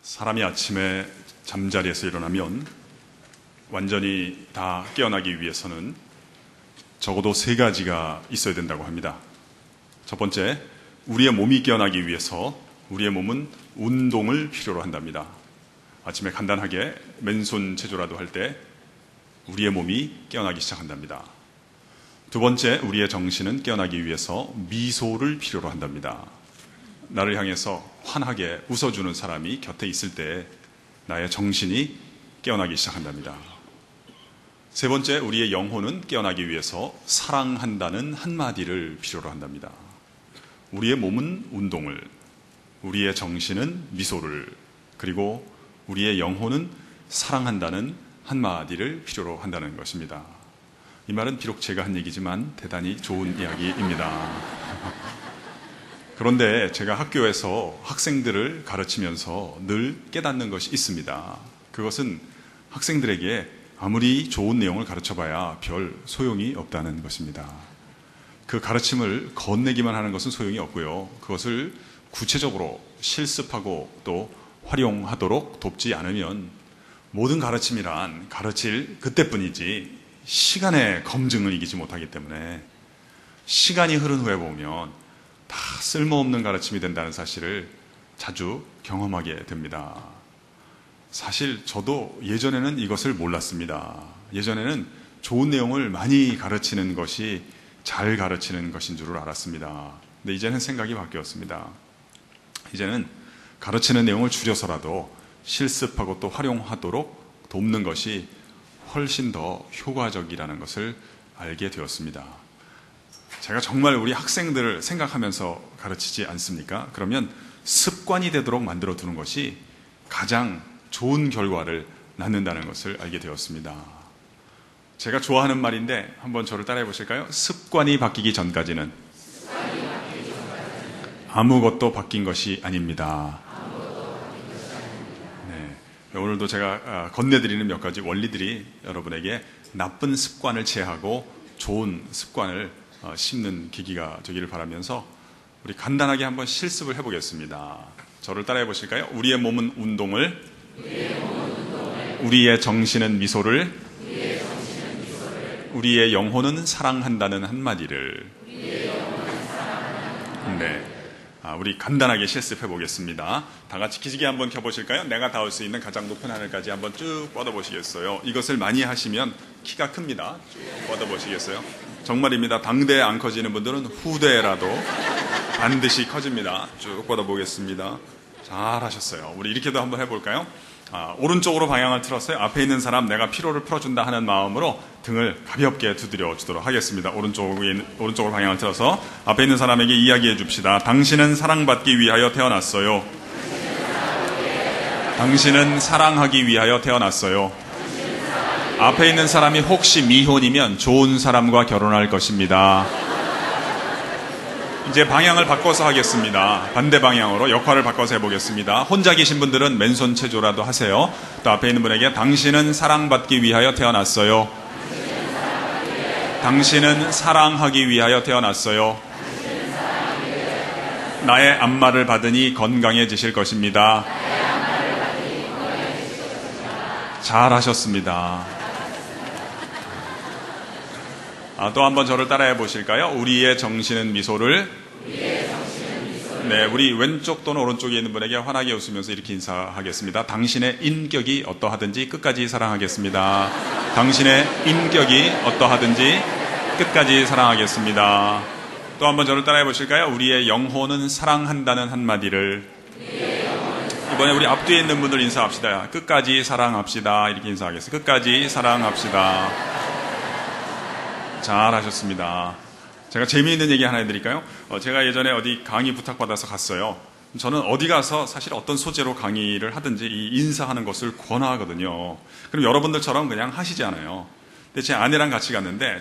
사람이 아침에 잠자리에서 일어나면 완전히 다 깨어나기 위해서는 적어도 3가지가 있어야 된다고 합니다. 첫 번째, 우리의 몸이 깨어나기 위해서 우리의 몸은 운동을 필요로 한답니다. 아침에 간단하게 맨손 체조라도 할 때 우리의 몸이 깨어나기 시작한답니다. 두 번째, 우리의 정신은 깨어나기 위해서 미소를 필요로 한답니다. 나를 향해서 환하게 웃어주는 사람이 곁에 있을 때 나의 정신이 깨어나기 시작한답니다. 세 번째, 우리의 영혼은 깨어나기 위해서 사랑한다는 한마디를 필요로 한답니다. 우리의 몸은 운동을, 우리의 정신은 미소를, 그리고 우리의 영혼은 사랑한다는 한마디를 필요로 한다는 것입니다. 이 말은 비록 제가 한 얘기지만 대단히 좋은 이야기입니다. 그런데 제가 학교에서 학생들을 가르치면서 늘 깨닫는 것이 있습니다. 그것은 학생들에게 아무리 좋은 내용을 가르쳐봐야 별 소용이 없다는 것입니다. 그 가르침을 건네기만 하는 것은 소용이 없고요. 그것을 구체적으로 실습하고 또 활용하도록 돕지 않으면 모든 가르침이란 가르칠 그때뿐이지 시간의 검증을 이기지 못하기 때문에 시간이 흐른 후에 보면 다 쓸모없는 가르침이 된다는 사실을 자주 경험하게 됩니다. 사실 저도 예전에는 이것을 몰랐습니다. 예전에는 좋은 내용을 많이 가르치는 것이 잘 가르치는 것인 줄 알았습니다. 근데 이제는 생각이 바뀌었습니다. 이제는 가르치는 내용을 줄여서라도 실습하고 또 활용하도록 돕는 것이 훨씬 더 효과적이라는 것을 알게 되었습니다. 제가 정말 우리 학생들을 생각하면서 가르치지 않습니까? 그러면 습관이 되도록 만들어 두는 것이 가장 좋은 결과를 낳는다는 것을 알게 되었습니다. 제가 좋아하는 말인데 한번 저를 따라해 보실까요? 습관이 바뀌기 전까지는 아무것도 바뀐 것이 아닙니다. 네, 오늘도 제가 건네드리는 몇 가지 원리들이 여러분에게 나쁜 습관을 제하고 좋은 습관을 심는 계기가 되기를 바라면서 우리 간단하게 한번 실습을 해보겠습니다. 저를 따라해 보실까요? 우리의 몸은 운동을, 우리의 정신은 미소를, 우리의 영혼은 사랑한다는 한마디를. 네, 우리 간단하게 실습해 보겠습니다. 다 같이 기지개 한번 켜보실까요? 내가 닿을 수 있는 가장 높은 하늘까지 한번 쭉 뻗어보시겠어요? 이것을 많이 하시면 키가 큽니다. 쭉 뻗어보시겠어요? 정말입니다. 당대에 안 커지는 분들은 후대라도 반드시 커집니다. 쭉 뻗어보겠습니다. 잘하셨어요. 우리 이렇게도 한번 해볼까요? 오른쪽으로 방향을 틀었어요. 앞에 있는 사람 내가 피로를 풀어준다 하는 마음으로 등을 가볍게 두드려 주도록 하겠습니다. 오른쪽으로 방향을 틀어서 앞에 있는 사람에게 이야기해 줍시다. 당신은 사랑받기 위하여 태어났어요. 당신은 사랑하기 위하여 태어났어요. 앞에 있는 사람이 혹시 미혼이면 좋은 사람과 결혼할 것입니다. 이제 방향을 바꿔서 하겠습니다. 반대 방향으로 역할을 바꿔서 해보겠습니다. 혼자 계신 분들은 맨손 체조라도 하세요. 또 앞에 있는 분에게 당신은 사랑받기 위하여 태어났어요. 당신은 사랑하기 위하여 태어났어요. 나의 안마를 받으니 건강해지실 것입니다. 잘하셨습니다. 또 한번 저를 따라해 보실까요? 우리의 정신은 미소를. 네, 우리 왼쪽 또는 오른쪽에 있는 분에게 환하게 웃으면서 이렇게 인사하겠습니다. 당신의 인격이 어떠하든지 끝까지 사랑하겠습니다. 당신의 인격이 어떠하든지 끝까지 사랑하겠습니다. 또 한번 저를 따라해 보실까요? 우리의 영혼은 사랑한다는 한마디를. 이번에 우리 앞뒤에 있는 분들 인사합시다. 끝까지 사랑합시다. 이렇게 인사하겠습니다. 끝까지 사랑합시다. 잘하셨습니다. 제가 재미있는 얘기 하나 해드릴까요? 제가 예전에 어디 강의 부탁받아서 갔어요. 저는 어디 가서 사실 어떤 소재로 강의를 하든지 이 인사하는 것을 권하거든요. 그럼 여러분들처럼 그냥 하시지 않아요. 근데 제 아내랑 같이 갔는데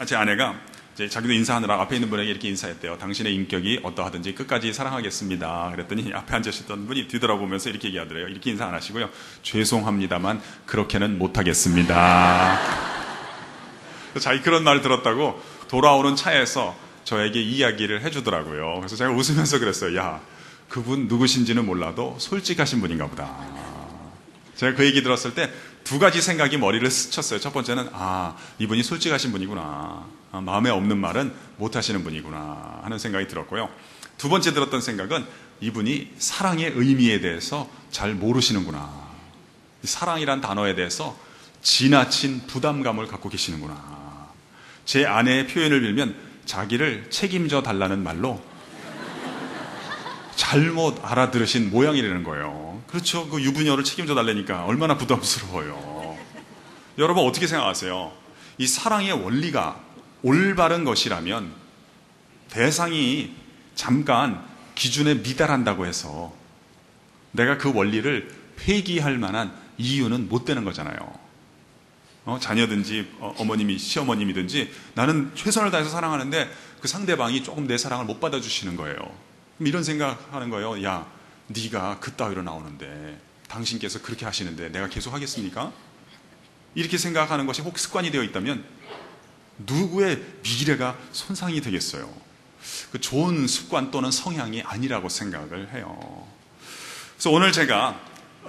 제 아내가 이제 자기도 인사하느라 앞에 있는 분에게 이렇게 인사했대요. 당신의 인격이 어떠하든지 끝까지 사랑하겠습니다. 그랬더니 앞에 앉으셨던 분이 뒤돌아보면서 이렇게 얘기하더래요. 이렇게 인사 안 하시고요. 죄송합니다만 그렇게는 못하겠습니다. 자기 그런 말을 들었다고 돌아오는 차에서 저에게 이야기를 해주더라고요. 그래서 제가 웃으면서 그랬어요. 야, 그분 누구신지는 몰라도 솔직하신 분인가 보다. 제가 그 얘기 들었을 때 두 가지 생각이 머리를 스쳤어요. 첫 번째는 이분이 솔직하신 분이구나. 마음에 없는 말은 못하시는 분이구나 하는 생각이 들었고요. 두 번째 들었던 생각은 이분이 사랑의 의미에 대해서 잘 모르시는구나. 사랑이란 단어에 대해서 지나친 부담감을 갖고 계시는구나. 제 아내의 표현을 빌면 자기를 책임져 달라는 말로 잘못 알아들으신 모양이라는 거예요. 그렇죠. 그 유부녀를 책임져 달라니까 얼마나 부담스러워요. 여러분 어떻게 생각하세요? 이 사랑의 원리가 올바른 것이라면 대상이 잠깐 기준에 미달한다고 해서 내가 그 원리를 회귀할 만한 이유는 못 되는 거잖아요. 자녀든지 어머님이 시어머님이든지 나는 최선을 다해서 사랑하는데 그 상대방이 조금 내 사랑을 못 받아주시는 거예요. 그럼 이런 생각하는 거예요. 야, 네가 그따위로 나오는데 당신께서 그렇게 하시는데 내가 계속 하겠습니까? 이렇게 생각하는 것이 혹 습관이 되어 있다면 누구의 미래가 손상이 되겠어요. 그 좋은 습관 또는 성향이 아니라고 생각을 해요. 그래서 오늘 제가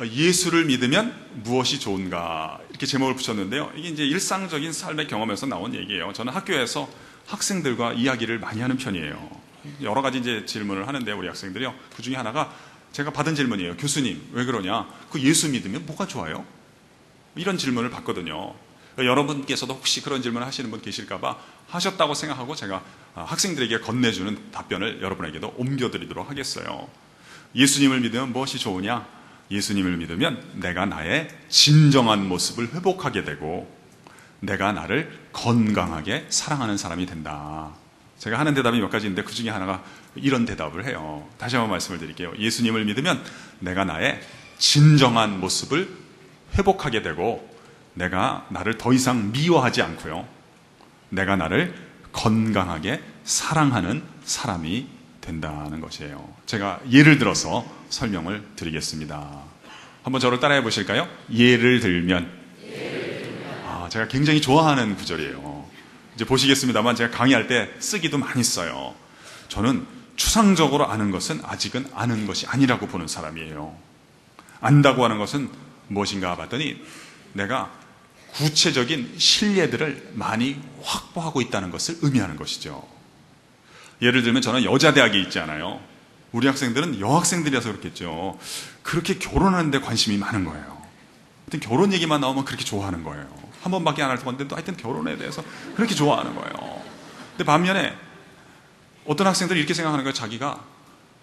예수를 믿으면 무엇이 좋은가 이렇게 제목을 붙였는데요. 이게 이제 일상적인 삶의 경험에서 나온 얘기예요. 저는 학교에서 학생들과 이야기를 많이 하는 편이에요. 여러 가지 이제 질문을 하는데 우리 학생들이요. 그 중에 하나가 제가 받은 질문이에요. 교수님, 왜 그러냐? 그 예수 믿으면 뭐가 좋아요? 이런 질문을 받거든요. 여러분께서도 혹시 그런 질문을 하시는 분 계실까봐 하셨다고 생각하고 제가 학생들에게 건네주는 답변을 여러분에게도 옮겨드리도록 하겠어요. 예수님을 믿으면 무엇이 좋으냐? 예수님을 믿으면 내가 나의 진정한 모습을 회복하게 되고 내가 나를 건강하게 사랑하는 사람이 된다. 제가 하는 대답이 몇 가지인데 그 중에 하나가 이런 대답을 해요. 다시 한번 말씀을 드릴게요. 예수님을 믿으면 내가 나의 진정한 모습을 회복하게 되고 내가 나를 더 이상 미워하지 않고요. 내가 나를 건강하게 사랑하는 사람이 된다는 것이에요. 제가 예를 들어서 설명을 드리겠습니다. 한번 저를 따라해 보실까요? 예를 들면. 제가 굉장히 좋아하는 구절이에요. 이제 보시겠습니다만 제가 강의할 때 쓰기도 많이 써요. 저는 추상적으로 아는 것은 아직은 아는 것이 아니라고 보는 사람이에요. 안다고 하는 것은 무엇인가 봤더니 내가 구체적인 신뢰들을 많이 확보하고 있다는 것을 의미하는 것이죠. 예를 들면 저는 여자대학에 있지 않아요. 우리 학생들은 여학생들이라서 그렇겠죠. 그렇게 결혼하는 데 관심이 많은 거예요. 하여튼 결혼 얘기만 나오면 그렇게 좋아하는 거예요. 한 번밖에 안 할 건데 또 하여튼 결혼에 대해서 그렇게 좋아하는 거예요. 근데 반면에 어떤 학생들이 이렇게 생각하는 거예요. 자기가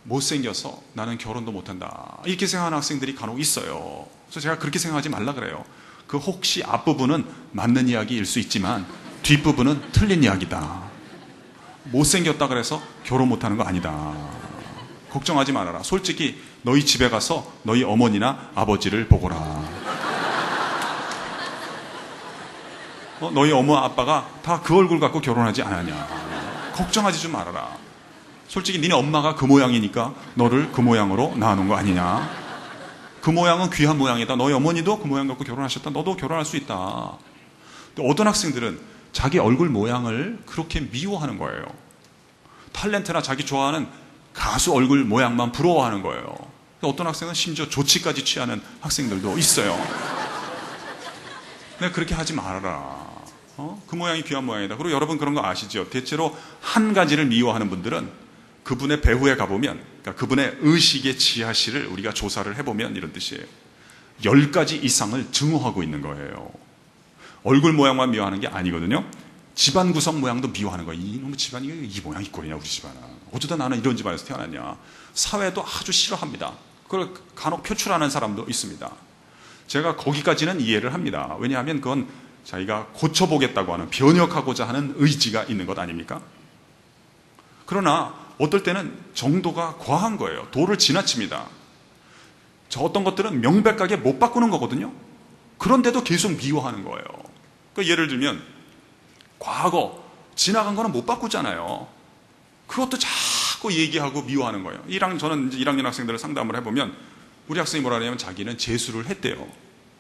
못생겨서 나는 결혼도 못한다. 이렇게 생각하는 학생들이 간혹 있어요. 그래서 제가 그렇게 생각하지 말라 그래요. 그 혹시 앞부분은 맞는 이야기일 수 있지만 뒷부분은 틀린 이야기다. 못생겼다 그래서 결혼 못하는 거 아니다. 걱정하지 말아라. 솔직히 너희 집에 가서 너희 어머니나 아버지를 보거라. 너희 어머 아빠가 다 그 얼굴 갖고 결혼하지 않았냐. 걱정하지 좀 말아라. 솔직히 니네 엄마가 그 모양이니까 너를 그 모양으로 낳아놓은 거 아니냐. 그 모양은 귀한 모양이다. 너희 어머니도 그 모양 갖고 결혼하셨다. 너도 결혼할 수 있다. 근데 어떤 학생들은 자기 얼굴 모양을 그렇게 미워하는 거예요. 탤런트나 자기 좋아하는 가수 얼굴 모양만 부러워하는 거예요. 어떤 학생은 심지어 조치까지 취하는 학생들도 있어요. 근데 그렇게 하지 말아라. 그 모양이 귀한 모양이다. 그리고 여러분 그런 거 아시죠? 대체로 한 가지를 미워하는 분들은 그분의 배후에 가보면, 그러니까 그분의 의식의 지하실을 우리가 조사를 해보면 이런 뜻이에요. 10가지 이상을 증오하고 있는 거예요. 얼굴 모양만 미워하는 게 아니거든요. 집안 구성 모양도 미워하는 거예요. 이놈의 집안이 이 모양 이 꼴이냐 우리 집안은. 어쩌다 나는 이런 집안에서 태어났냐. 사회도 아주 싫어합니다. 그걸 간혹 표출하는 사람도 있습니다. 제가 거기까지는 이해를 합니다. 왜냐하면 그건 자기가 고쳐보겠다고 하는, 변혁하고자 하는 의지가 있는 것 아닙니까? 그러나 어떨 때는 정도가 과한 거예요. 도를 지나칩니다. 저 어떤 것들은 명백하게 못 바꾸는 거거든요. 그런데도 계속 미워하는 거예요. 그러니까 예를 들면 과거 지나간 거는 못 바꾸잖아요. 그것도 자꾸 얘기하고 미워하는 거예요. 저는 이제 1학년 학생들을 상담을 해보면 우리 학생이 뭐라 하냐면 자기는 재수를 했대요.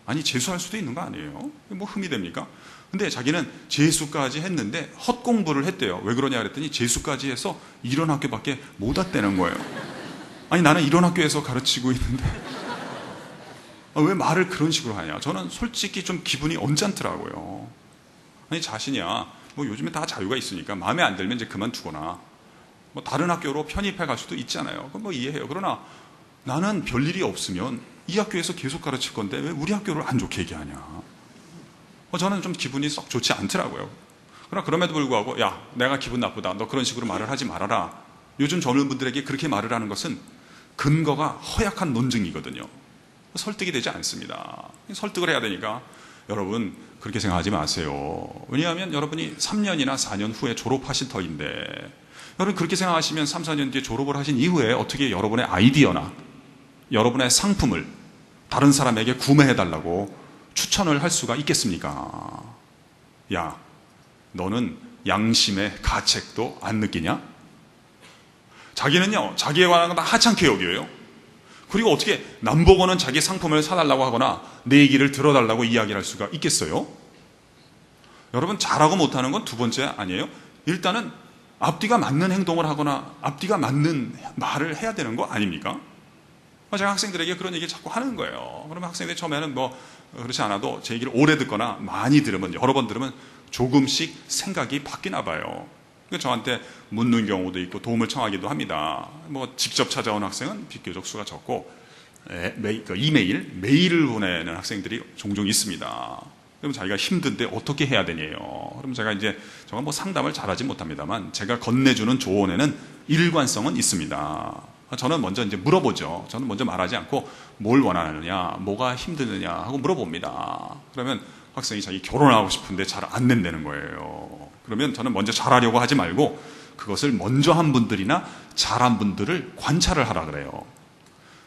아니 재수할 수도 있는 거 아니에요? 뭐 흠이 됩니까? 근데 자기는 재수까지 했는데 헛공부를 했대요. 왜 그러냐 그랬더니 재수까지 해서 이런 학교밖에 못 왔다는 거예요. 아니 나는 이런 학교에서 가르치고 있는데 왜 말을 그런 식으로 하냐. 저는 솔직히 좀 기분이 언짢더라고요. 아니 자신이야 뭐 요즘에 다 자유가 있으니까 마음에 안 들면 이제 그만두거나 뭐 다른 학교로 편입해 갈 수도 있잖아요. 그건 뭐 이해해요. 그러나 나는 별일이 없으면 이 학교에서 계속 가르칠 건데 왜 우리 학교를 안 좋게 얘기하냐. 저는 좀 기분이 썩 좋지 않더라고요. 그러나 그럼에도 불구하고 야 내가 기분 나쁘다 너 그런 식으로 말을 하지 말아라. 요즘 젊은 분들에게 그렇게 말을 하는 것은 근거가 허약한 논증이거든요. 설득이 되지 않습니다. 설득을 해야 되니까 여러분 그렇게 생각하지 마세요. 왜냐하면 여러분이 3년이나 4년 후에 졸업하실 터인데 여러분 그렇게 생각하시면 3, 4년 뒤에 졸업을 하신 이후에 어떻게 여러분의 아이디어나 여러분의 상품을 다른 사람에게 구매해달라고 추천을 할 수가 있겠습니까? 야, 너는 양심의 가책도 안 느끼냐? 자기는요, 자기에 관한 건 다 하찮게 여겨요. 그리고 어떻게 남보고는 자기 상품을 사달라고 하거나 내 얘기를 들어달라고 이야기를 할 수가 있겠어요? 여러분 잘하고 못하는 건 두 번째 아니에요? 일단은 앞뒤가 맞는 행동을 하거나 앞뒤가 맞는 말을 해야 되는 거 아닙니까? 제가 학생들에게 그런 얘기 자꾸 하는 거예요. 그러면 학생들이 처음에는 뭐 그렇지 않아도 제 얘기를 오래 듣거나 많이 들으면 여러 번 들으면 조금씩 생각이 바뀌나 봐요. 저한테 묻는 경우도 있고 도움을 청하기도 합니다. 뭐 직접 찾아온 학생은 비교적 수가 적고 이메일, 메일을 보내는 학생들이 종종 있습니다. 그럼 자기가 힘든데 어떻게 해야 되냐요. 그럼 제가 이제 저가 뭐 상담을 잘하지 못합니다만 제가 건네주는 조언에는 일관성은 있습니다. 저는 먼저 이제 물어보죠. 저는 먼저 말하지 않고 뭘 원하느냐, 뭐가 힘드느냐 하고 물어봅니다. 그러면 학생이 자기 결혼하고 싶은데 잘 안 된다는 거예요. 그러면 저는 먼저 잘하려고 하지 말고 그것을 먼저 한 분들이나 잘한 분들을 관찰을 하라 그래요.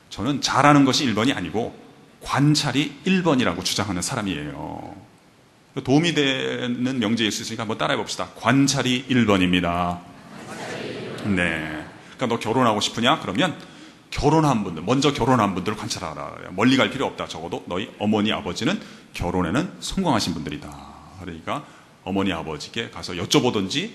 저는 잘하는 것이 1번이 아니고 관찰이 1번이라고 주장하는 사람이에요. 도움이 되는 명제일 수 있으니까 한번 따라해 봅시다. 관찰이 1번입니다. 네. 그러니까 너 결혼하고 싶으냐? 그러면 결혼한 분들, 먼저 결혼한 분들을 관찰하라. 멀리 갈 필요 없다. 적어도 너희 어머니, 아버지는 결혼에는 성공하신 분들이다. 그러니까 어머니, 아버지께 가서 여쭤보든지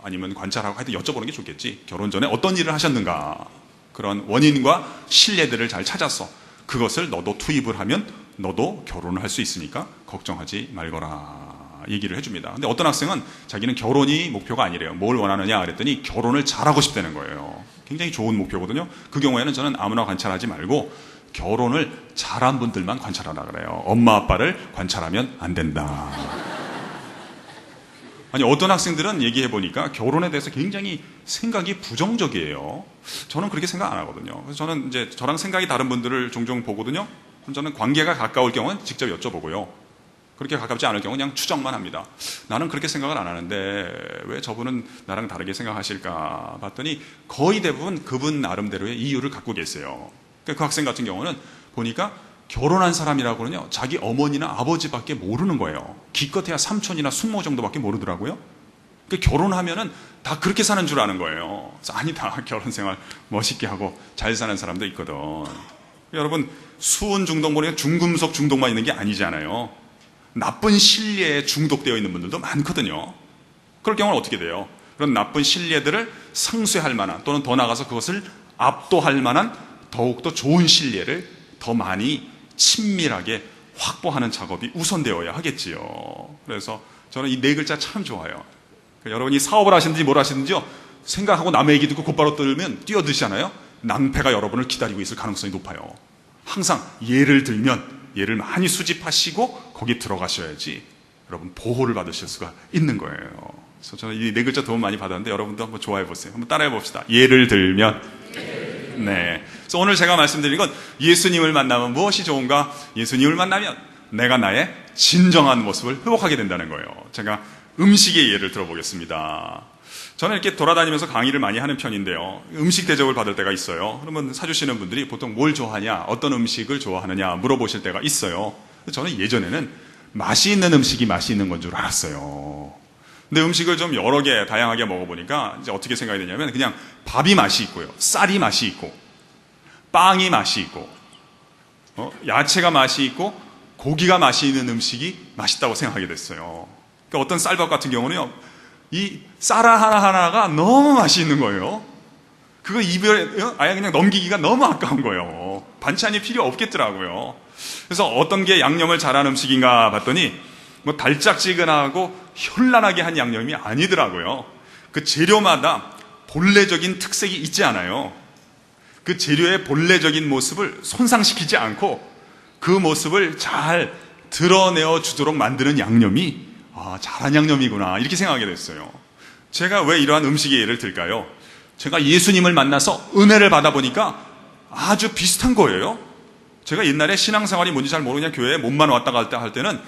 아니면 관찰하고 하여튼 여쭤보는 게 좋겠지. 결혼 전에 어떤 일을 하셨는가. 그런 원인과 신뢰들을 잘 찾아서 그것을 너도 투입을 하면 너도 결혼을 할 수 있으니까 걱정하지 말거라. 얘기를 해줍니다. 근데 어떤 학생은 자기는 결혼이 목표가 아니래요. 뭘 원하느냐 그랬더니 결혼을 잘하고 싶다는 거예요. 굉장히 좋은 목표거든요. 그 경우에는 저는 아무나 관찰하지 말고 결혼을 잘한 분들만 관찰하라 그래요. 엄마 아빠를 관찰하면 안 된다. 아니 어떤 학생들은 얘기해 보니까 결혼에 대해서 굉장히 생각이 부정적이에요. 저는 그렇게 생각 안 하거든요. 그래서 저는 이제 저랑 생각이 다른 분들을 종종 보거든요. 그럼 저는 관계가 가까울 경우는 직접 여쭤보고요. 그렇게 가깝지 않을 경우는 그냥 추정만 합니다. 나는 그렇게 생각을 안 하는데 왜 저분은 나랑 다르게 생각하실까 봤더니 거의 대부분 그분 나름대로의 이유를 갖고 계세요. 그 학생 같은 경우는 보니까 결혼한 사람이라고는요 자기 어머니나 아버지밖에 모르는 거예요. 기껏해야 삼촌이나 숙모 정도밖에 모르더라고요. 결혼하면은 다 그렇게 사는 줄 아는 거예요. 그래서 아니다. 결혼 생활 멋있게 하고 잘 사는 사람도 있거든. 여러분 수은 중독, 중금속 중독만 있는 게 아니잖아요. 나쁜 신뢰에 중독되어 있는 분들도 많거든요. 그럴 경우는 어떻게 돼요? 그런 나쁜 신뢰들을 상쇄할 만한 또는 더 나아가서 그것을 압도할 만한 더욱더 좋은 신뢰를 더 많이 친밀하게 확보하는 작업이 우선되어야 하겠지요. 그래서 저는 이 네 글자 참 좋아요. 여러분이 사업을 하시든지 뭘 하시든지요. 생각하고 남의 얘기 듣고 곧바로 들으면 뛰어드시잖아요. 낭패가 여러분을 기다리고 있을 가능성이 높아요. 항상 예를 들면 얘를 많이 수집하시고 거기 들어가셔야지 여러분 보호를 받으실 수가 있는 거예요. 그래서 저는 이 네 글자 도움 많이 받았는데 여러분도 한번 좋아해 보세요. 한번 따라해 봅시다. 예를 들면 네. 그래서 오늘 제가 말씀드린 건 예수님을 만나면 무엇이 좋은가? 예수님을 만나면 내가 나의 진정한 모습을 회복하게 된다는 거예요. 제가 음식의 예를 들어보겠습니다. 저는 이렇게 돌아다니면서 강의를 많이 하는 편인데요. 음식 대접을 받을 때가 있어요. 그러면 사주시는 분들이 보통 뭘 좋아하냐, 어떤 음식을 좋아하느냐 물어보실 때가 있어요. 저는 예전에는 맛이 있는 음식이 맛이 있는 건 줄 알았어요. 근데 음식을 좀 여러 개 다양하게 먹어보니까 이제 어떻게 생각이 되냐면 그냥 밥이 맛이 있고요. 쌀이 맛이 있고 빵이 맛이 있고 야채가 맛이 있고 고기가 맛이 있는 음식이 맛있다고 생각하게 됐어요. 그러니까 어떤 쌀밥 같은 경우는요. 이 쌀 하나하나가 너무 맛이 있는 거예요. 그거 입에 아예 그냥 넘기기가 너무 아까운 거예요. 반찬이 필요 없겠더라고요. 그래서 어떤 게 양념을 잘한 음식인가 봤더니 뭐 달짝지근하고 현란하게 한 양념이 아니더라고요. 그 재료마다 본래적인 특색이 있지 않아요. 그 재료의 본래적인 모습을 손상시키지 않고 그 모습을 잘 드러내어 주도록 만드는 양념이 잘한 양념이구나 이렇게 생각하게 됐어요. 제가 왜 이러한 음식의 예를 들까요? 제가 예수님을 만나서 은혜를 받아보니까 아주 비슷한 거예요. 제가 옛날에 신앙생활이 뭔지 잘 모르냐 교회에 몸만 왔다 갔다 할 때는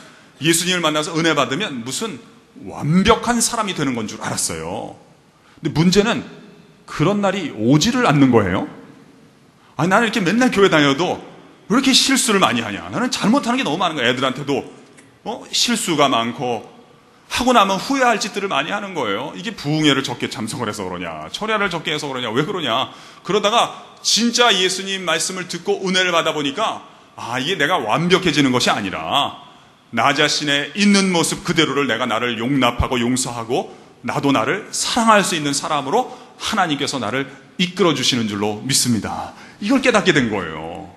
예수님을 만나서 은혜 받으면 무슨 완벽한 사람이 되는 건 줄 알았어요. 근데 문제는 그런 날이 오지를 않는 거예요. 나는 이렇게 맨날 교회 다녀도 왜 이렇게 실수를 많이 하냐. 나는 잘못하는 게 너무 많은 거야. 애들한테도 실수가 많고 하고 나면 후회할 짓들을 많이 하는 거예요. 이게 부흥회를 적게 참석을 해서 그러냐, 철야를 적게 해서 그러냐, 왜 그러냐. 그러다가 진짜 예수님 말씀을 듣고 은혜를 받아보니까 이게 내가 완벽해지는 것이 아니라 나 자신의 있는 모습 그대로를 내가 나를 용납하고 용서하고 나도 나를 사랑할 수 있는 사람으로 하나님께서 나를 이끌어 주시는 줄로 믿습니다. 이걸 깨닫게 된 거예요.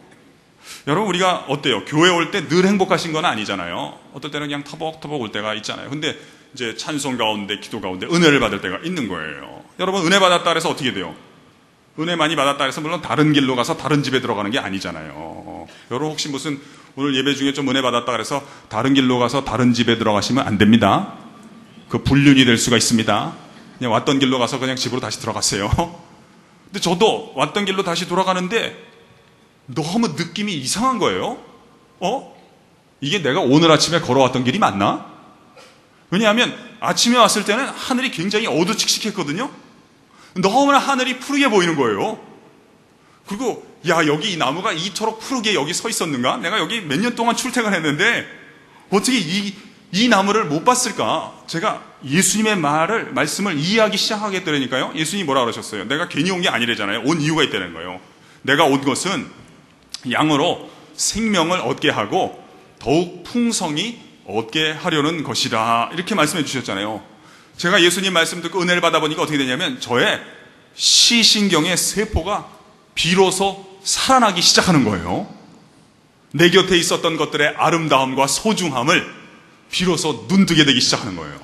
여러분, 우리가 어때요? 교회 올 때 늘 행복하신 건 아니잖아요. 어떨 때는 그냥 터벅터벅 올 때가 있잖아요. 근데 이제 찬송 가운데, 기도 가운데 은혜를 받을 때가 있는 거예요. 여러분, 은혜 받았다 해서 어떻게 돼요? 은혜 많이 받았다 해서 물론 다른 길로 가서 다른 집에 들어가는 게 아니잖아요. 여러분, 혹시 무슨 오늘 예배 중에 좀 은혜 받았다 그래서 다른 길로 가서 다른 집에 들어가시면 안 됩니다. 그 불륜이 될 수가 있습니다. 그냥 왔던 길로 가서 그냥 집으로 다시 들어갔어요. 근데 저도 왔던 길로 다시 돌아가는데 너무 느낌이 이상한 거예요. 이게 내가 오늘 아침에 걸어왔던 길이 맞나? 왜냐하면 아침에 왔을 때는 하늘이 굉장히 어두칙칙했거든요. 너무나 하늘이 푸르게 보이는 거예요. 그리고 여기 이 나무가 이토록 푸르게 여기 서 있었는가? 내가 여기 몇 년 동안 출퇴근했는데 어떻게 이 나무를 못 봤을까? 제가 예수님의 말씀을 이해하기 시작하겠더라니까요. 예수님이 뭐라 그러셨어요? 내가 괜히 온 게 아니래잖아요. 온 이유가 있다는 거예요. 내가 온 것은 양으로 생명을 얻게 하고 더욱 풍성히 얻게 하려는 것이라 이렇게 말씀해 주셨잖아요. 제가 예수님 말씀 듣고 은혜를 받아보니까 어떻게 되냐면 저의 시신경의 세포가 비로소 살아나기 시작하는 거예요. 내 곁에 있었던 것들의 아름다움과 소중함을 비로소 눈뜨게 되기 시작하는 거예요.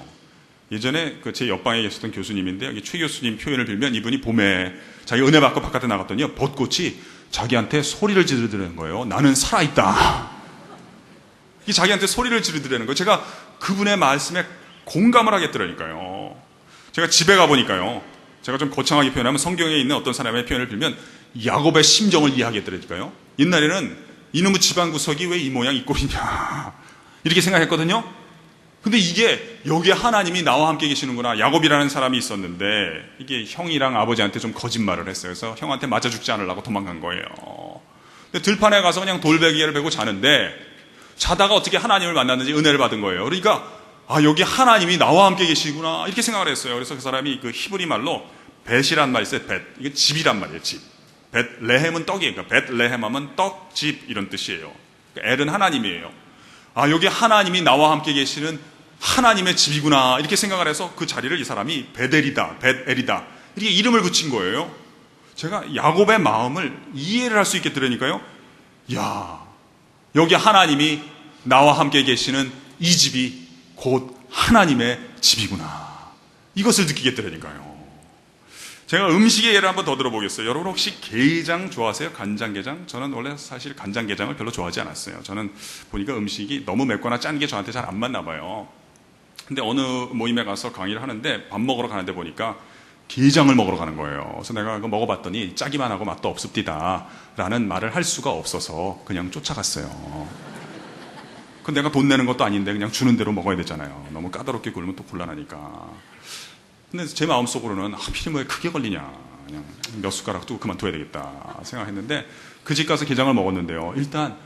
예전에 제 옆방에 계셨던 교수님인데 여기 최 교수님 표현을 빌면 이분이 봄에 자기 은혜 받고 바깥에 나갔더니 벚꽃이 자기한테 소리를 지르더라는 거예요. 나는 살아있다. 이게 자기한테 소리를 지르더라는 거예요. 제가 그분의 말씀에 공감을 하겠더라니까요. 제가 집에 가보니까요. 제가 좀 거창하게 표현하면 성경에 있는 어떤 사람의 표현을 빌면 야곱의 심정을 이해하겠더라니까요. 옛날에는 이놈의 집안 구석이 왜 이 모양 이 꼴이냐 이렇게 생각했거든요. 근데 이게 여기에 하나님이 나와 함께 계시는구나. 야곱이라는 사람이 있었는데 이게 형이랑 아버지한테 좀 거짓말을 했어요. 그래서 형한테 맞아 죽지 않으려고 도망간 거예요. 근데 들판에 가서 그냥 돌베개를 베고 자는데 자다가 어떻게 하나님을 만났는지 은혜를 받은 거예요. 그러니까 여기 하나님이 나와 함께 계시구나 이렇게 생각을 했어요. 그래서 그 사람이 그 히브리 말로 벳이란 말이 있어요. 벳. 이게 집이란 말이에요. 집. 벳레헴은 떡이에요. 그러니까 벳레헴 하면 떡, 집 이런 뜻이에요. 그러니까 엘은 하나님이에요. 여기 하나님이 나와 함께 계시는 하나님의 집이구나 이렇게 생각을 해서 그 자리를 이 사람이 벳엘이다, 벳엘이다 이렇게 이름을 붙인 거예요. 제가 야곱의 마음을 이해를 할 수 있게 들으니까요. 여기 하나님이 나와 함께 계시는 이 집이 곧 하나님의 집이구나 이것을 느끼게 되니까요. 제가 음식의 예를 한번 더 들어보겠어요. 여러분 혹시 게장 좋아하세요? 간장게장? 저는 원래 사실 간장게장을 별로 좋아하지 않았어요. 저는 보니까 음식이 너무 맵거나 짠 게 저한테 잘 안 맞나 봐요. 근데 어느 모임에 가서 강의를 하는데 밥 먹으러 가는데 보니까 게장을 먹으러 가는 거예요. 그래서 내가 그거 먹어봤더니 짜기만 하고 맛도 없습디다 라는 말을 할 수가 없어서 그냥 쫓아갔어요. 근데 내가 돈 내는 것도 아닌데 그냥 주는 대로 먹어야 되잖아요. 너무 까다롭게 굴면 또 곤란하니까. 근데 제 마음속으로는 하필이면 왜 크게 걸리냐. 그냥 몇 숟가락 또 그만둬야 되겠다 생각했는데 그 집 가서 게장을 먹었는데요. 일단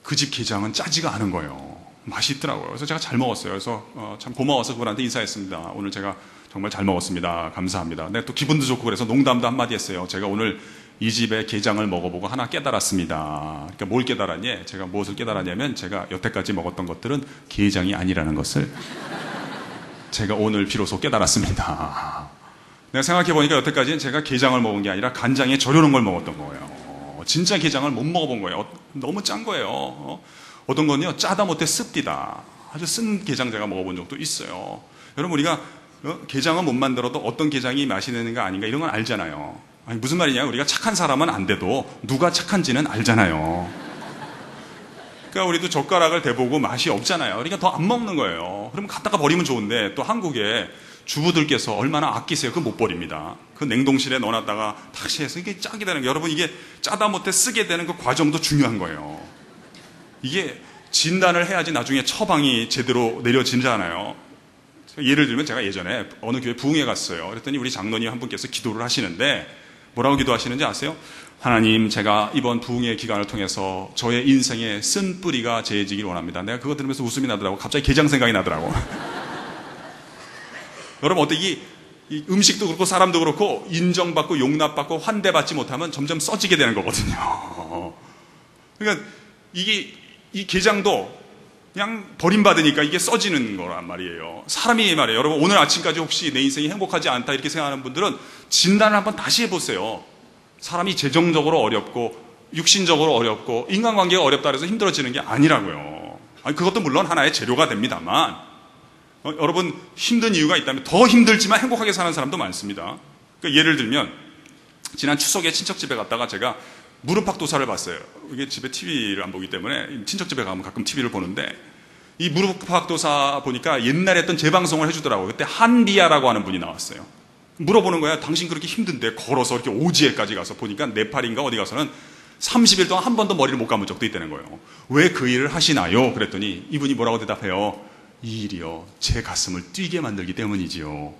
그 집 게장은 짜지가 않은 거예요. 맛있더라고요. 그래서 제가 잘 먹었어요. 그래서 참 고마워서 그분한테 인사했습니다. 오늘 제가 정말 잘 먹었습니다. 감사합니다. 근데 또 기분도 좋고 그래서 농담도 한마디 했어요. 제가 오늘 이 집의 게장을 먹어보고 하나 깨달았습니다. 그러니까 뭘 깨달았냐? 제가 무엇을 깨달았냐면 제가 여태까지 먹었던 것들은 게장이 아니라는 것을 제가 오늘 비로소 깨달았습니다. 내가 생각해보니까 여태까지는 제가 게장을 먹은 게 아니라 간장에 절여놓은 걸 먹었던 거예요. 진짜 게장을 못 먹어본 거예요. 너무 짠 거예요. 어떤 건요, 짜다 못해 씁디다. 아주 쓴 게장 제가 먹어본 적도 있어요. 여러분, 우리가 게장은 못 만들어도 어떤 게장이 맛있는가 아닌가 이런 건 알잖아요. 아니, 무슨 말이냐, 우리가 착한 사람은 안 돼도 누가 착한지는 알잖아요. 그러니까 우리도 젓가락을 대보고 맛이 없잖아요. 그러니까 더 안 먹는 거예요. 그럼 갖다가 버리면 좋은데, 또 한국에 주부들께서 얼마나 아끼세요. 그거 못 버립니다. 그 냉동실에 넣어놨다가 탁시해서 이게 짜게 되는 거예요. 여러분, 이게 짜다 못해 쓰게 되는 그 과정도 중요한 거예요. 이게 진단을 해야지 나중에 처방이 제대로 내려지잖아요. 예를 들면 제가 예전에 어느 교회 부흥회 갔어요. 그랬더니 우리 장로님 한 분께서 기도를 하시는데 뭐라고 기도하시는지 아세요? 하나님, 제가 이번 부흥회 기간을 통해서 저의 인생에 쓴 뿌리가 제해지길 원합니다. 내가 그거 들으면서 웃음이 나더라고. 갑자기 게장 생각이 나더라고. 여러분, 어때? 이 음식도 그렇고 사람도 그렇고 인정받고 용납받고 환대받지 못하면 점점 써지게 되는 거거든요. 그러니까 이 게장도 그냥 버림받으니까 이게 써지는 거란 말이에요. 사람이 말이에요. 여러분, 오늘 아침까지 혹시 내 인생이 행복하지 않다 이렇게 생각하는 분들은 진단을 한번 다시 해보세요. 사람이 재정적으로 어렵고 육신적으로 어렵고 인간관계가 어렵다 해서 힘들어지는 게 아니라고요. 아니, 그것도 물론 하나의 재료가 됩니다만 여러분, 힘든 이유가 있다면 더 힘들지만 행복하게 사는 사람도 많습니다. 그러니까 예를 들면 지난 추석에 친척 집에 갔다가 제가 무릎팍도사를 봤어요. 이게 집에 TV를 안 보기 때문에 친척 집에 가면 가끔 TV를 보는데, 이 무릎팍도사 보니까 옛날에 했던 재방송을 해주더라고요. 그때 한리아라고 하는 분이 나왔어요. 물어보는 거야. 당신 그렇게 힘든데 걸어서 이렇게 오지에까지 가서 보니까 네팔인가 어디 가서는 30일 동안 한 번도 머리를 못 감은 적도 있다는 거예요. 왜 그 일을 하시나요? 그랬더니 이분이 뭐라고 대답해요? 이 일이요, 제 가슴을 뛰게 만들기 때문이지요.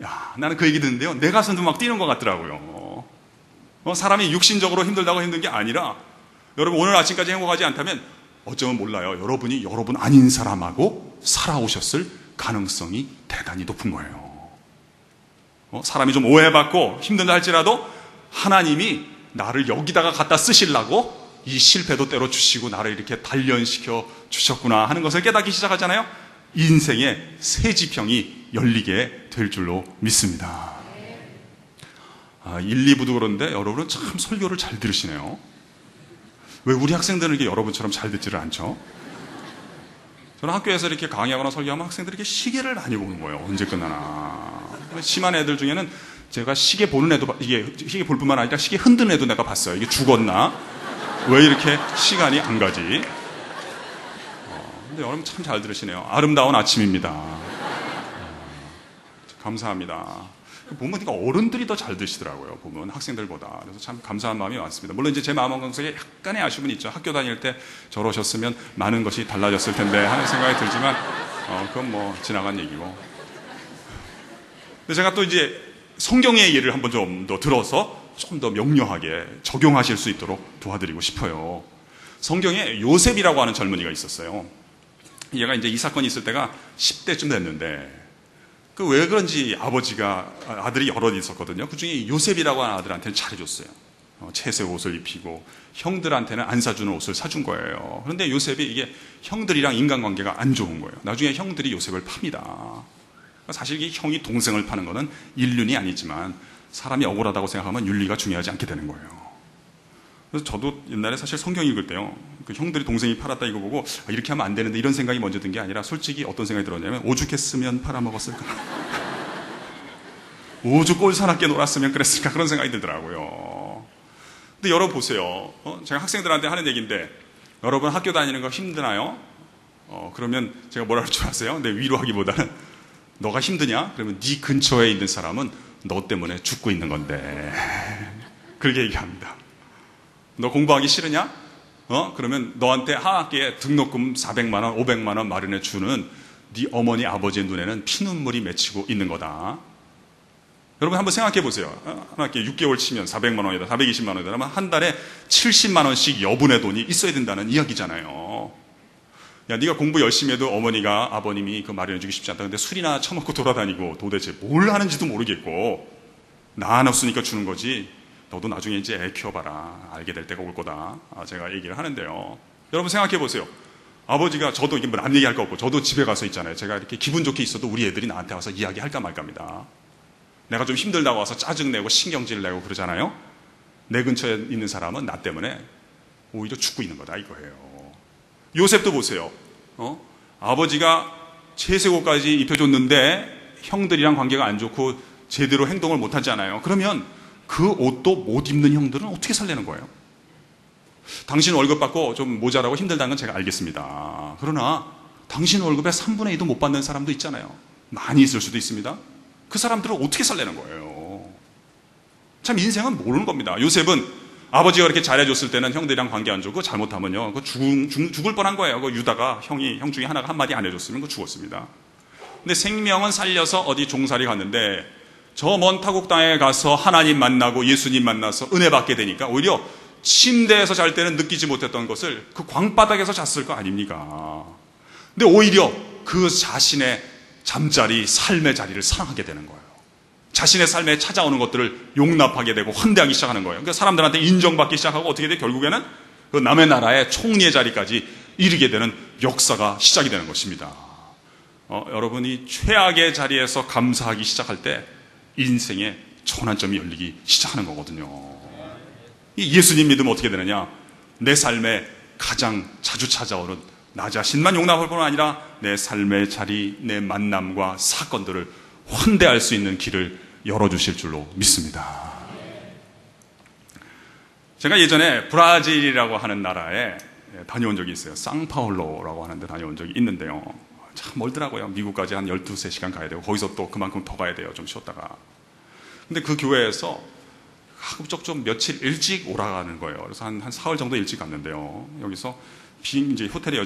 야, 나는 그 얘기 듣는데요, 내 가슴도 막 뛰는 것 같더라고요. 사람이 육신적으로 힘들다고 힘든 게 아니라, 여러분, 오늘 아침까지 행복하지 않다면 어쩌면 몰라요, 여러분이 여러분 아닌 사람하고 살아오셨을 가능성이 대단히 높은 거예요. 사람이 좀 오해받고 힘든다 할지라도 하나님이 나를 여기다가 갖다 쓰시려고 이 실패도 때려주시고 나를 이렇게 단련시켜 주셨구나 하는 것을 깨닫기 시작하잖아요. 인생의 새 지평이 열리게 될 줄로 믿습니다. 1, 2부도 그런데 여러분은 참 설교를 잘 들으시네요. 왜 우리 학생들은 이렇게 여러분처럼 잘 듣지를 않죠? 저는 학교에서 이렇게 강의하거나 설교하면 학생들이 이렇게 시계를 많이 보는 거예요. 언제 끝나나. 심한 애들 중에는 제가 시계 보는 애도, 이게 시계 볼 뿐만 아니라 시계 흔드는 애도 내가 봤어요. 이게 죽었나? 왜 이렇게 시간이 안 가지? 근데 여러분 참 잘 들으시네요. 아름다운 아침입니다. 감사합니다. 보면 어른들이 더 잘 드시더라고요. 보면 학생들보다. 그래서 참 감사한 마음이 많습니다. 물론 이제 제 마음 속에 약간의 아쉬움은 있죠. 학교 다닐 때 저러셨으면 많은 것이 달라졌을 텐데 하는 생각이 들지만 그건 뭐 지나간 얘기고. 근데 제가 또 이제 성경의 예를 한번 좀 더 들어서 좀 더 명료하게 적용하실 수 있도록 도와드리고 싶어요. 성경에 요셉이라고 하는 젊은이가 있었어요. 얘가 이제 이 사건이 있을 때가 10대쯤 됐는데, 그 왜 그런지 아들이 여럿 있었거든요. 그 중에 요셉이라고 하는 아들한테는 잘해줬어요. 채색 옷을 입히고 형들한테는 안 사주는 옷을 사준 거예요. 그런데 요셉이 이게 형들이랑 인간관계가 안 좋은 거예요. 나중에 형들이 요셉을 팝니다. 사실 이 형이 동생을 파는 거는 인륜이 아니지만 사람이 억울하다고 생각하면 윤리가 중요하지 않게 되는 거예요. 그래서 저도 옛날에 사실 성경 읽을 때요, 그 형들이 동생이 팔았다 이거 보고 이렇게 하면 안 되는데 이런 생각이 먼저 든 게 아니라, 솔직히 어떤 생각이 들었냐면, 오죽했으면 팔아먹었을까? 오죽 꼴사납게 놀았으면 그랬을까? 그런 생각이 들더라고요. 근데 여러분 보세요. 제가 학생들한테 하는 얘기인데, 여러분 학교 다니는 거 힘드나요? 그러면 제가 뭐라 할 줄 아세요? 내 위로하기보다는, 너가 힘드냐? 그러면 네 근처에 있는 사람은 너 때문에 죽고 있는 건데. 그렇게 얘기합니다. 너 공부하기 싫으냐? 그러면 너한테 하학기에 등록금 400만 원, 500만 원 마련해 주는 네 어머니, 아버지의 눈에는 피눈물이 맺히고 있는 거다. 여러분 한번 생각해 보세요. 한 학기에 6개월 치면 400만 원이다, 420만 원이다. 그러면 한 달에 70만 원씩 여분의 돈이 있어야 된다는 이야기잖아요. 야, 네가 공부 열심히 해도 어머니가, 아버님이 그 마련해 주기 쉽지 않다. 근데 술이나 처먹고 돌아다니고 도대체 뭘 하는지도 모르겠고, 나 안 없으니까 주는 거지. 너도 나중에 이제 애 키워봐라. 알게 될 때가 올 거다. 제가 얘기를 하는데요. 여러분 생각해 보세요. 아버지가, 저도 이게 뭐 남 얘기할 거 없고, 저도 집에 가서 있잖아요. 제가 이렇게 기분 좋게 있어도 우리 애들이 나한테 와서 이야기할까 말까입니다. 내가 좀 힘들다고 와서 짜증내고 신경질 내고 그러잖아요. 내 근처에 있는 사람은 나 때문에 오히려 죽고 있는 거다 이거예요. 요셉도 보세요. 아버지가 채색옷까지 입혀줬는데 형들이랑 관계가 안 좋고 제대로 행동을 못하잖아요. 그러면 그 옷도 못 입는 형들은 어떻게 살려는 거예요? 당신 월급 받고 좀 모자라고 힘들다는 건 제가 알겠습니다. 그러나 당신 월급의 3분의 2도 못 받는 사람도 있잖아요. 많이 있을 수도 있습니다. 그 사람들은 어떻게 살려는 거예요? 참 인생은 모르는 겁니다. 요셉은 아버지가 그렇게 잘해줬을 때는 형들이랑 관계 안 좋고 잘못하면요, 죽을 뻔한 거예요. 그 유다가 형 중에 하나가 한마디 안 해줬으면 그 죽었습니다. 근데 생명은 살려서 어디 종살이 갔는데 저 먼 타국 땅에 가서 하나님 만나고 예수님 만나서 은혜 받게 되니까 오히려 침대에서 잘 때는 느끼지 못했던 것을 그 광바닥에서 잤을 거 아닙니까? 근데 오히려 그 자신의 잠자리, 삶의 자리를 사랑하게 되는 거예요. 자신의 삶에 찾아오는 것들을 용납하게 되고 환대하기 시작하는 거예요. 그러니까 사람들한테 인정받기 시작하고 어떻게 돼? 결국에는 그 남의 나라의 총리의 자리까지 이르게 되는 역사가 시작이 되는 것입니다. 여러분이 최악의 자리에서 감사하기 시작할 때 인생의 전환점이 열리기 시작하는 거거든요. 이 예수님 믿으면 어떻게 되느냐? 내 삶에 가장 자주 찾아오는 나 자신만 용납할 뿐 아니라 내 삶의 자리, 내 만남과 사건들을 환대할 수 있는 길을 열어주실 줄로 믿습니다. 제가 예전에 브라질이라고 하는 나라에 다녀온 적이 있어요. 상파울로라고 하는 데 다녀온 적이 있는데요. 참 멀더라고요. 미국까지 한 12~13시간 가야 되고 거기서 또 그만큼 더 가야 돼요. 좀 쉬었다가. 근데 그 교회에서 가급적 좀 며칠 일찍 오라가는 거예요. 그래서 한 사흘 정도 일찍 갔는데요. 여기서 이제 호텔의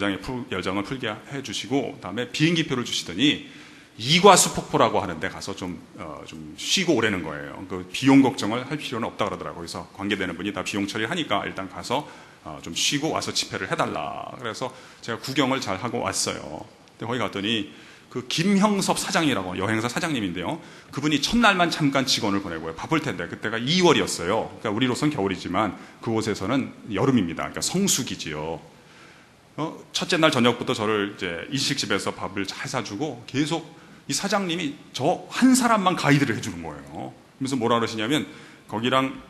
여정을 풀게 해주시고, 그 다음에 비행기표를 주시더니 이과수 폭포라고 하는데 가서 좀 쉬고 오라는 거예요. 그 비용 걱정을 할 필요는 없다 그러더라고요. 그래서 관계되는 분이 다 비용 처리하니까 일단 가서 좀 쉬고 와서 집회를 해달라. 그래서 제가 구경을 잘 하고 왔어요. 근데 거기 갔더니 그 김형섭 사장이라고 여행사 사장님인데요. 그분이 첫날만 잠깐 직원을 보내고요. 바쁠 텐데 그때가 2월이었어요. 그러니까 우리로선 겨울이지만 그곳에서는 여름입니다. 그러니까 성수기지요. 첫째 날 저녁부터 저를 이제 일식집에서 밥을 잘 사주고 계속 이 사장님이 저 한 사람만 가이드를 해주는 거예요. 그래서 뭐라 그러시냐면 거기랑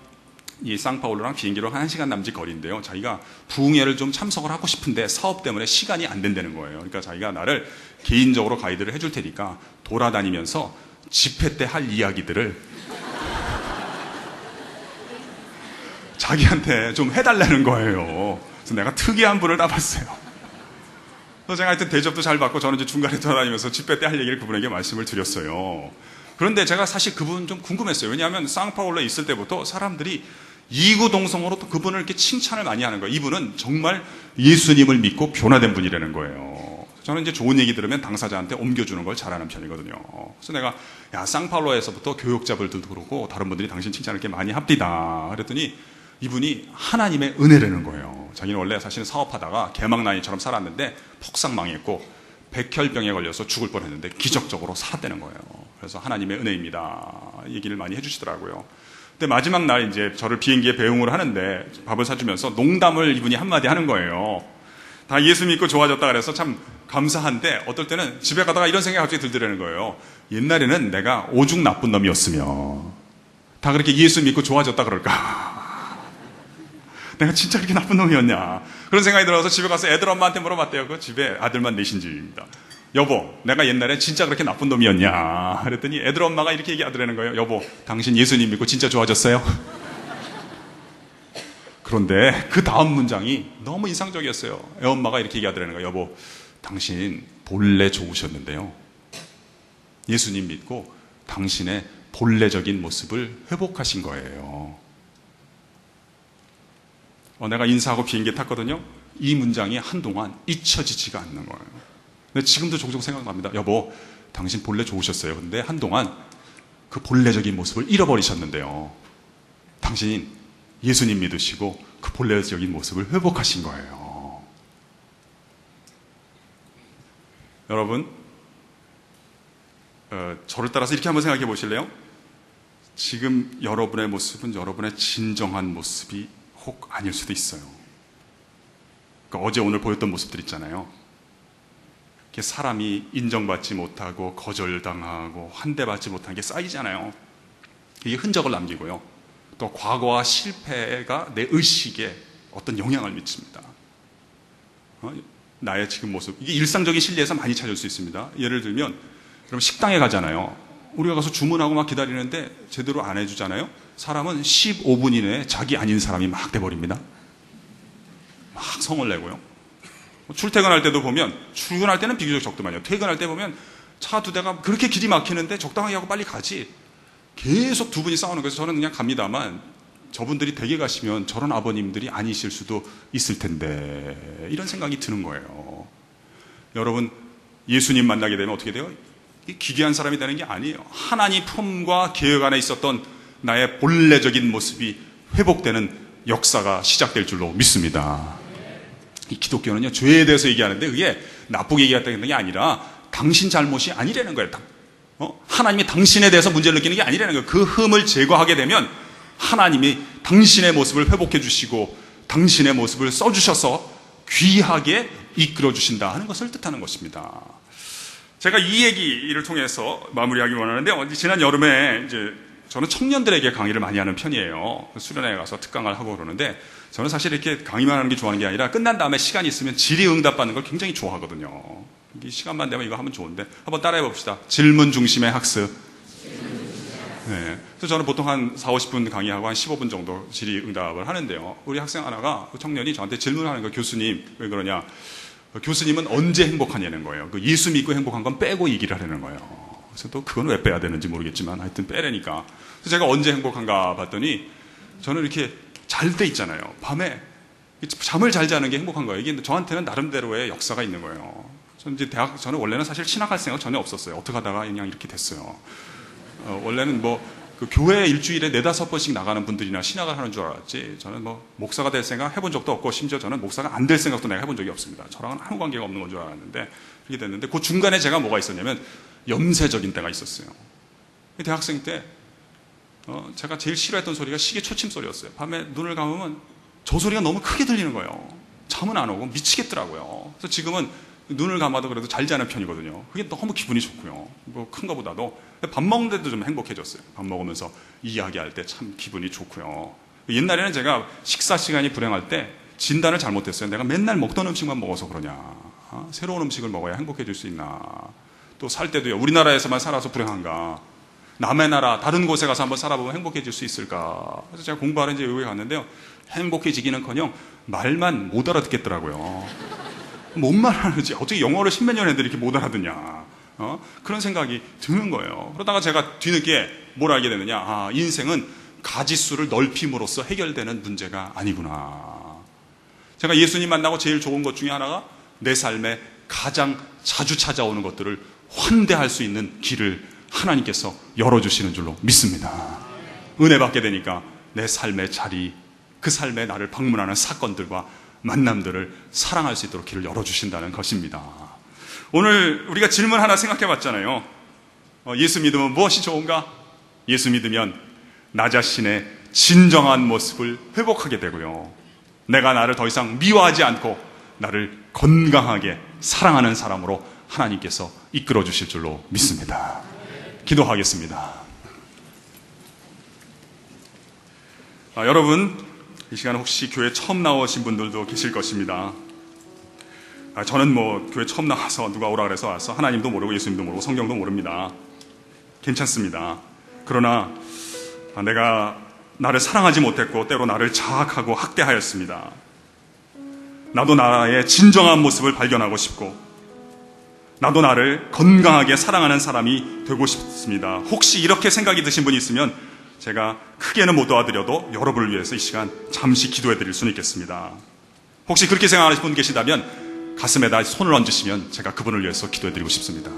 이 상파울루랑 비행기로 한 1시간 남짓 거리인데요. 자기가 부흥회를 좀 참석을 하고 싶은데 사업 때문에 시간이 안 된다는 거예요. 그러니까 자기가 나를 개인적으로 가이드를 해줄 테니까 돌아다니면서 집회 때 할 이야기들을 자기한테 좀 해달라는 거예요. 그래서 내가 특이한 분을 따봤어요. 그래서 제가 하여튼 대접도 잘 받고 저는 이제 중간에 돌아다니면서 집회 때 할 얘기를 그분에게 말씀을 드렸어요. 그런데 제가 사실 그분 좀 궁금했어요. 왜냐하면 상파울로에 있을 때부터 사람들이 이구동성으로 또 그분을 이렇게 칭찬을 많이 하는 거예요. 이분은 정말 예수님을 믿고 변화된 분이라는 거예요. 저는 이제 좋은 얘기 들으면 당사자한테 옮겨주는 걸 잘하는 편이거든요. 그래서 내가 상파울로에서부터 교역자들도 그러고 다른 분들이 당신 칭찬을 이렇게 많이 합디다. 그랬더니 이분이 하나님의 은혜라는 거예요. 자기는 원래 사실은 사업하다가 개막나이처럼 살았는데 폭삭 망했고 백혈병에 걸려서 죽을 뻔했는데 기적적으로 살았다는 거예요. 그래서 하나님의 은혜입니다. 얘기를 많이 해주시더라고요. 근데 마지막 날 이제 저를 비행기에 배웅을 하는데 밥을 사주면서 농담을 이분이 한마디 하는 거예요. 다 예수 믿고 좋아졌다 그래서 참 감사한데 어떨 때는 집에 가다가 이런 생각이 갑자기 들더라는 거예요. 옛날에는 내가 오죽 나쁜 놈이었으면 다 그렇게 예수 믿고 좋아졌다 그럴까. 내가 진짜 그렇게 나쁜 놈이었냐. 그런 생각이 들어서 집에 가서 애들 엄마한테 물어봤대요. 그 집에 아들만 넷인지입니다. 여보, 내가 옛날에 진짜 그렇게 나쁜 놈이었냐. 그랬더니 애들 엄마가 이렇게 얘기하더라는 거예요. 여보, 당신 예수님 믿고 진짜 좋아졌어요? 그런데 그 다음 문장이 너무 인상적이었어요. 애 엄마가 이렇게 얘기하더라는 거예요. 여보, 당신 본래 좋으셨는데요. 예수님 믿고 당신의 본래적인 모습을 회복하신 거예요. 내가 인사하고 비행기 탔거든요. 이 문장이 한동안 잊혀지지가 않는 거예요. 근데 지금도 종종 생각납니다. 여보, 당신 본래 좋으셨어요. 근데 한동안 그 본래적인 모습을 잃어버리셨는데요. 당신 예수님 믿으시고 그 본래적인 모습을 회복하신 거예요. 여러분, 저를 따라서 이렇게 한번 생각해 보실래요? 지금 여러분의 모습은 여러분의 진정한 모습이 혹 아닐 수도 있어요. 그러니까 어제 오늘 보였던 모습들 있잖아요. 사람이 인정받지 못하고 거절당하고 환대받지 못한 게 쌓이잖아요. 이게 흔적을 남기고요. 또 과거와 실패가 내 의식에 어떤 영향을 미칩니다. 나의 지금 모습. 이게 일상적인 실리에서 많이 찾을 수 있습니다. 예를 들면, 여러분 식당에 가잖아요. 우리가 가서 주문하고 막 기다리는데 제대로 안 해주잖아요. 사람은 15분 이내에 자기 아닌 사람이 막 돼버립니다. 막 성을 내고요. 출퇴근할 때도 보면, 출근할 때는 비교적 적더만요. 퇴근할 때 보면 차 두 대가 그렇게 길이 막히는데 적당하게 하고 빨리 가지. 계속 두 분이 싸우는 거에서 저는 그냥 갑니다만, 저분들이 댁에 가시면 저런 아버님들이 아니실 수도 있을 텐데, 이런 생각이 드는 거예요. 여러분, 예수님 만나게 되면 어떻게 돼요? 기괴한 사람이 되는 게 아니에요. 하나님 품과 계획 안에 있었던 나의 본래적인 모습이 회복되는 역사가 시작될 줄로 믿습니다. 이 기독교는요, 죄에 대해서 얘기하는데 그게 나쁘게 얘기했다는 게 아니라 당신 잘못이 아니라는 거예요. 하나님이 당신에 대해서 문제를 느끼는 게 아니라는 거예요. 그 흠을 제거하게 되면 하나님이 당신의 모습을 회복해 주시고 당신의 모습을 써주셔서 귀하게 이끌어 주신다 하는 것을 뜻하는 것입니다. 제가 이 얘기를 통해서 마무리하기 원하는데, 지난 여름에 이제 저는 청년들에게 강의를 많이 하는 편이에요. 수련회에 가서 특강을 하고 그러는데, 저는 사실 이렇게 강의만 하는 게 좋아하는 게 아니라 끝난 다음에 시간이 있으면 질의응답 받는 걸 굉장히 좋아하거든요. 이 시간만 되면 이거 하면 좋은데 한번 따라해 봅시다. 질문 중심의 학습. 네. 그래서 저는 보통 한 4, 50분 강의하고 한 15분 정도 질의응답을 하는데요. 우리 학생 하나가, 그 청년이 저한테 질문하는 거, 교수님 왜 그러냐, 교수님은 언제 행복하냐는 거예요. 그 예수 믿고 행복한 건 빼고 얘기를 하려는 거예요. 그래서 또 그건 왜 빼야 되는지 모르겠지만 하여튼 빼라니까. 그래서 제가 언제 행복한가 봤더니, 저는 이렇게 잘 때 있잖아요. 밤에 잠을 잘 자는 게 행복한 거예요. 이게 저한테는 나름대로의 역사가 있는 거예요. 저는 원래는 사실 신학할 생각 전혀 없었어요. 어떻게 하다가 그냥 이렇게 됐어요. 원래는 그 교회 일주일에 4-5번씩 나가는 분들이나 신학을 하는 줄 알았지, 저는 목사가 될 생각 해본 적도 없고, 심지어 저는 목사가 안 될 생각도 내가 해본 적이 없습니다. 저랑은 아무 관계가 없는 건 줄 알았는데, 그렇게 됐는데, 그 중간에 제가 뭐가 있었냐면, 염세적인 때가 있었어요. 대학생 때, 제가 제일 싫어했던 소리가 시계 초침 소리였어요. 밤에 눈을 감으면 저 소리가 너무 크게 들리는 거예요. 잠은 안 오고 미치겠더라고요. 그래서 지금은 눈을 감아도 그래도 잘 자는 편이거든요. 그게 너무 기분이 좋고요. 큰 거보다도. 밥 먹는데도 좀 행복해졌어요. 밥 먹으면서 이야기할 때 참 기분이 좋고요. 옛날에는 제가 식사 시간이 불행할 때 진단을 잘못했어요. 내가 맨날 먹던 음식만 먹어서 그러냐. 새로운 음식을 먹어야 행복해질 수 있나. 또 살 때도요. 우리나라에서만 살아서 불행한가. 남의 나라, 다른 곳에 가서 한번 살아보면 행복해질 수 있을까. 그래서 제가 공부하는 이제 외국에 갔는데요. 행복해지기는커녕 말만 못 알아듣겠더라고요. 뭔 말하는지, 어떻게 영어를 10몇 년 했는데 이렇게 못 알아듣냐. 그런 생각이 드는 거예요. 그러다가 제가 뒤늦게 뭘 알게 되느냐. 인생은 가짓수를 넓힘으로써 해결되는 문제가 아니구나. 제가 예수님 만나고 제일 좋은 것 중에 하나가 내 삶에 가장 자주 찾아오는 것들을 환대할 수 있는 길을 하나님께서 열어주시는 줄로 믿습니다. 은혜 받게 되니까 내 삶의 자리, 그 삶에 나를 방문하는 사건들과 만남들을 사랑할 수 있도록 길을 열어주신다는 것입니다. 오늘 우리가 질문 하나 생각해 봤잖아요. 예수 믿으면 무엇이 좋은가? 예수 믿으면 나 자신의 진정한 모습을 회복하게 되고요. 내가 나를 더 이상 미워하지 않고 나를 건강하게 사랑하는 사람으로 하나님께서 이끌어 주실 줄로 믿습니다. 기도하겠습니다. 여러분, 이 시간 혹시 교회 처음 나오신 분들도 계실 것입니다. 저는 교회 처음 나와서 누가 오라 그래서 와서 하나님도 모르고 예수님도 모르고 성경도 모릅니다. 괜찮습니다. 그러나 내가 나를 사랑하지 못했고 때로 나를 자학하고 학대하였습니다. 나도 나의 진정한 모습을 발견하고 싶고 나도 나를 건강하게 사랑하는 사람이 되고 싶습니다. 혹시 이렇게 생각이 드신 분이 있으면 제가 크게는 못 도와드려도 여러분을 위해서 이 시간 잠시 기도해 드릴 수는 있겠습니다. 혹시 그렇게 생각하시는 분 계시다면 가슴에다 손을 얹으시면 제가 그분을 위해서 기도해 드리고 싶습니다.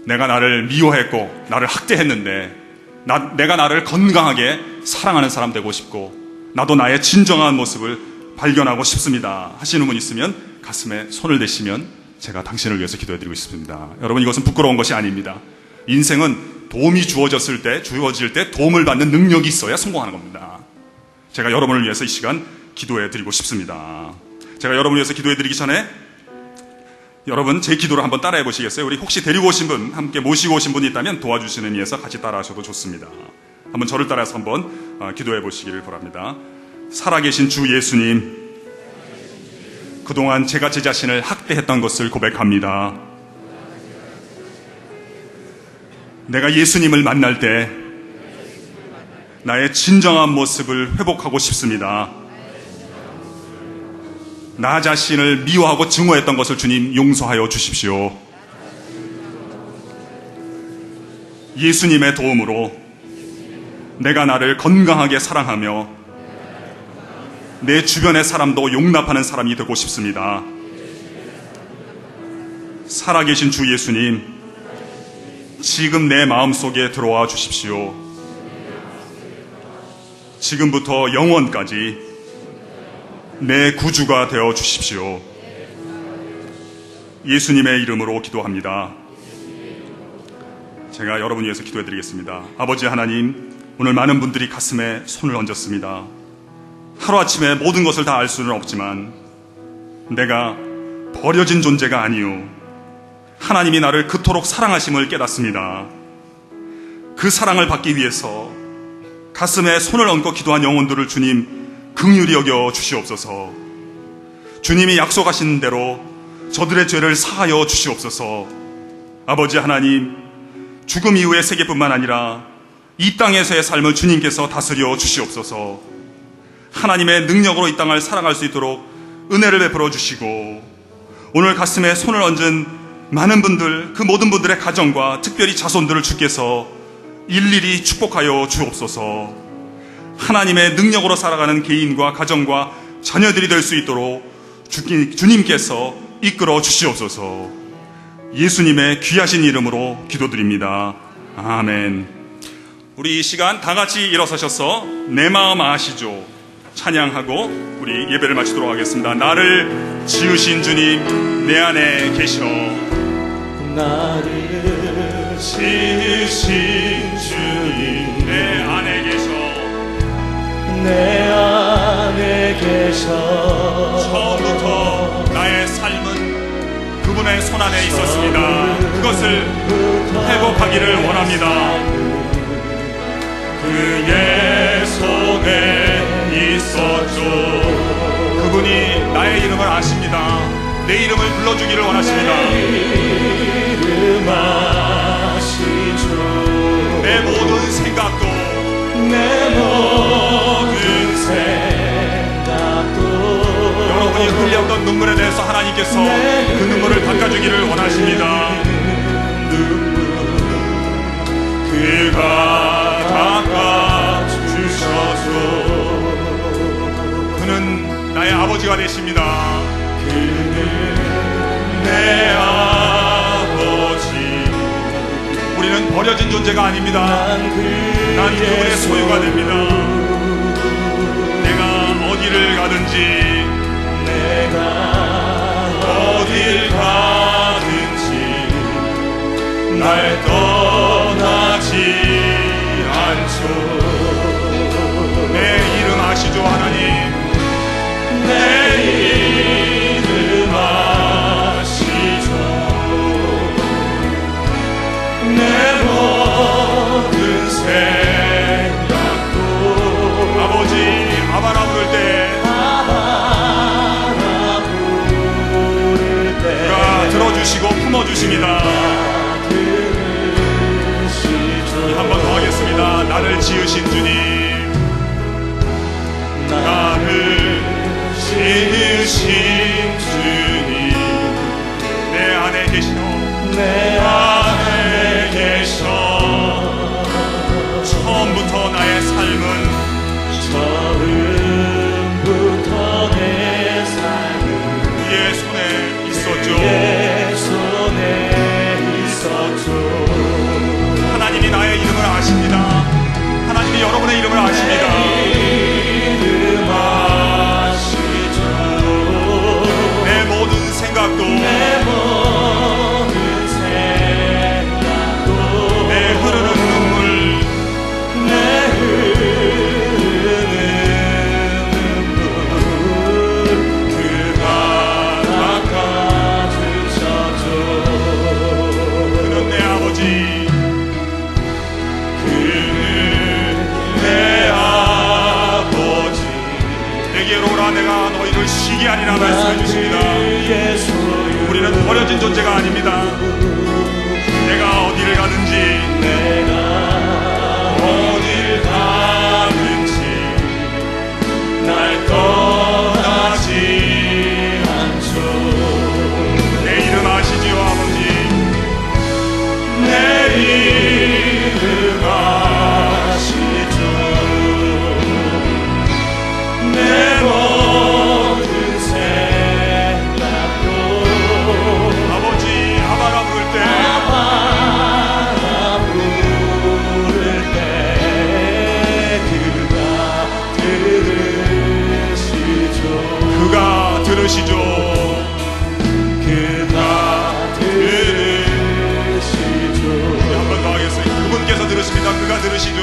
내가 나를 미워했고 나를 학대했는데 내가 나를 건강하게 사랑하는 사람 되고 싶고 나도 나의 진정한 모습을 발견하고 싶습니다 하시는 분 있으면 가슴에 손을 대시면 제가 당신을 위해서 기도해 드리고 싶습니다. 여러분, 이것은 부끄러운 것이 아닙니다. 인생은 도움이 주어질 때 도움을 받는 능력이 있어야 성공하는 겁니다. 제가 여러분을 위해서 이 시간 기도해 드리고 싶습니다. 제가 여러분을 위해서 기도해 드리기 전에 여러분 제 기도를 한번 따라해 보시겠어요? 우리 혹시 데리고 오신 분, 함께 모시고 오신 분이 있다면 도와주시는 이에서 같이 따라 하셔도 좋습니다. 한번 저를 따라서 한번 기도해 보시기를 바랍니다. 살아계신 주 예수님, 그동안 제가 제 자신을 학대했던 것을 고백합니다. 내가 예수님을 만날 때 나의 진정한 모습을 회복하고 싶습니다. 나 자신을 미워하고 증오했던 것을 주님 용서하여 주십시오. 예수님의 도움으로 내가 나를 건강하게 사랑하며 내 주변의 사람도 용납하는 사람이 되고 싶습니다. 살아계신 주 예수님, 지금 내 마음속에 들어와 주십시오. 지금부터 영원까지 내 구주가 되어 주십시오. 예수님의 이름으로 기도합니다. 제가 여러분 위해서 기도해 드리겠습니다. 아버지 하나님, 오늘 많은 분들이 가슴에 손을 얹었습니다. 하루아침에 모든 것을 다 알 수는 없지만 내가 버려진 존재가 아니요, 하나님이 나를 그토록 사랑하심을 깨닫습니다. 그 사랑을 받기 위해서 가슴에 손을 얹고 기도한 영혼들을 주님 긍휼히 여겨 주시옵소서. 주님이 약속하신 대로 저들의 죄를 사하여 주시옵소서. 아버지 하나님, 죽음 이후의 세계뿐만 아니라 이 땅에서의 삶을 주님께서 다스려 주시옵소서. 하나님의 능력으로 이 땅을 살아갈 수 있도록 은혜를 베풀어 주시고, 오늘 가슴에 손을 얹은 많은 분들, 그 모든 분들의 가정과 특별히 자손들을 주께서 일일이 축복하여 주옵소서. 하나님의 능력으로 살아가는 개인과 가정과 자녀들이 될 수 있도록 주님께서 이끌어 주시옵소서. 예수님의 귀하신 이름으로 기도드립니다. 아멘. 우리 이 시간 다 같이 일어서셔서 내 마음 아시죠? 찬양하고 우리 예배를 마치도록 하겠습니다. 나를 지으신 주님 내 안에 계셔. 나를 지으신 주님 내 안에 계셔. 내 안에 계셔. 처음부터 나의 삶은 그분의 손 안에 있었습니다. 그것을 회복하기를 원합니다. 그의 손에 있었죠. 그분이 나의 이름을 아십니다. 내 이름을 불러주기를 원하십니다. 내 이름 아시죠. 내 모든 생각도, 내 모든 생각도, 여러분이 흘렸던 눈물에 대해서 하나님께서 그 눈물을 닦아주기를 원하십니다. 그가 닦아주셔서 그는 나의 아버지가 되십니다. 그는 내 아버지. 우리는 버려진 존재가 아닙니다. 난 그분의 소유가 됩니다. 내가 어디를 가든지, 어딜 가든지 날 떠나지 않죠. 내 이름 아시죠 하나님? 내 이름 아시죠. 내 모든 생각도, 아버지 아바라 부를 때 그가 들어주시고 품어주십니다. 한 번 더 하겠습니다. 나를 지으신 주님, 나를 지으신 주님 내 안에 계시오. 내 안에 계셔. 처음부터 나의 삶은, 처음부터 내 삶은 그의 손에 있었죠. 내 손에 있었죠. 하나님이 나의 이름을 아십니다. 하나님이 여러분의 이름을 아십니다. 이름 아시죠. 내 모든 생각도, 내 모든 생각도 주십니다. 그의 소유 우리는 버려진 존재가 아닙니다. 내가 어디를 가든지 내가 어딜 가든지 날 떠나지 않죠. 내 일은 아시지요 아버지. 내 이름 아시죠. 내 모든 생각도 아버지 아바라 부를 때 아바라 부를 때 그가 들으시죠. 그가 들으시죠. 그가 들으시죠. 한 번 더 하겠습니다. 그분께서 들으십니다. 그가 들으시죠.